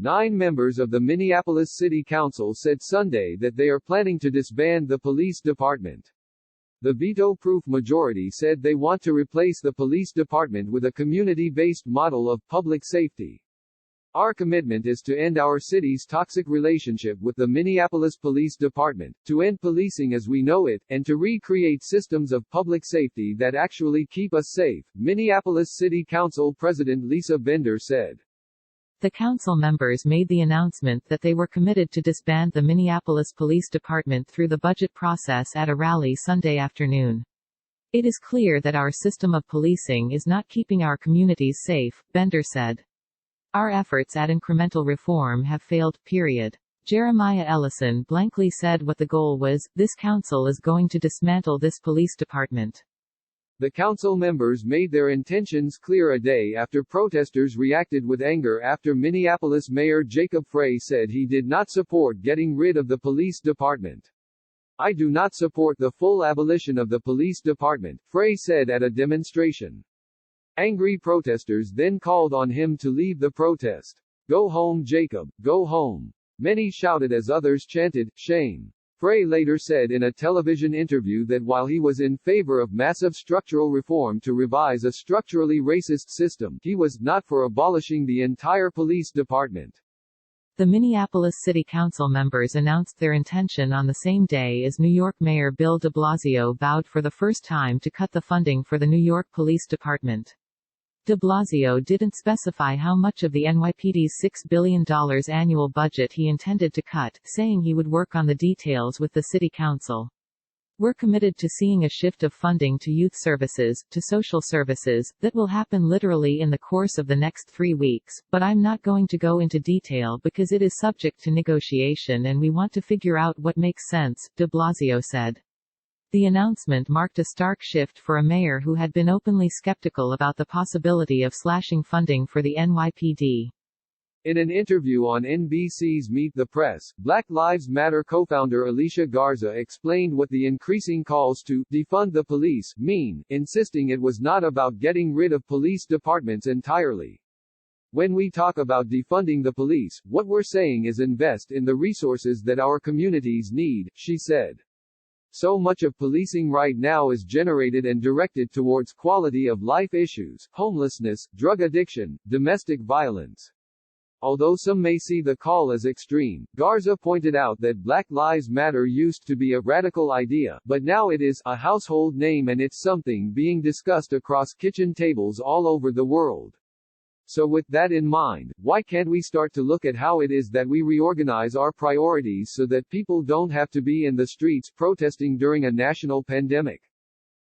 9 members of the Minneapolis City Council said Sunday that they are planning to disband the police department. The veto-proof majority said they want to replace the police department with a community-based model of public safety. Our commitment is to end our city's toxic relationship with the Minneapolis Police Department, to end policing as we know it, and to recreate systems of public safety that actually keep us safe, Minneapolis City Council President Lisa Bender said. The council members made the announcement that they were committed to disband the Minneapolis Police Department through the budget process at a rally Sunday afternoon. It is clear that our system of policing is not keeping our communities safe, Bender said. Our efforts at incremental reform have failed, period. Jeremiah Ellison blankly said what the goal was. This council is going to dismantle this police department. The council members made their intentions clear a day after protesters reacted with anger after Minneapolis Mayor Jacob Frey said he did not support getting rid of the police department. I do not support the full abolition of the police department, Frey said at a demonstration. Angry protesters then called on him to leave the protest. Go home, Jacob, go home. Many shouted as others chanted, shame. Frey later said in a television interview that while he was in favor of massive structural reform to revise a structurally racist system, he was not for abolishing the entire police department. The Minneapolis City Council members announced their intention on the same day as New York Mayor Bill de Blasio vowed for the first time to cut the funding for the New York Police Department. De Blasio didn't specify how much of the NYPD's $6 billion annual budget he intended to cut, saying he would work on the details with the City Council. We're committed to seeing a shift of funding to youth services, to social services, that will happen literally in the course of the next 3 weeks, but I'm not going to go into detail because it is subject to negotiation and we want to figure out what makes sense, de Blasio said. The announcement marked a stark shift for a mayor who had been openly skeptical about the possibility of slashing funding for the NYPD. In an interview on NBC's Meet the Press, Black Lives Matter co-founder Alicia Garza explained what the increasing calls to defund the police mean, insisting it was not about getting rid of police departments entirely. When we talk about defunding the police, what we're saying is invest in the resources that our communities need, she said. So much of policing right now is generated and directed towards quality of life issues, homelessness, drug addiction, domestic violence. Although some may see the call as extreme, Garza pointed out that Black Lives Matter used to be a radical idea, but now it is a household name and it's something being discussed across kitchen tables all over the world. So with that in mind, why can't we start to look at how it is that we reorganize our priorities so that people don't have to be in the streets protesting during a national pandemic?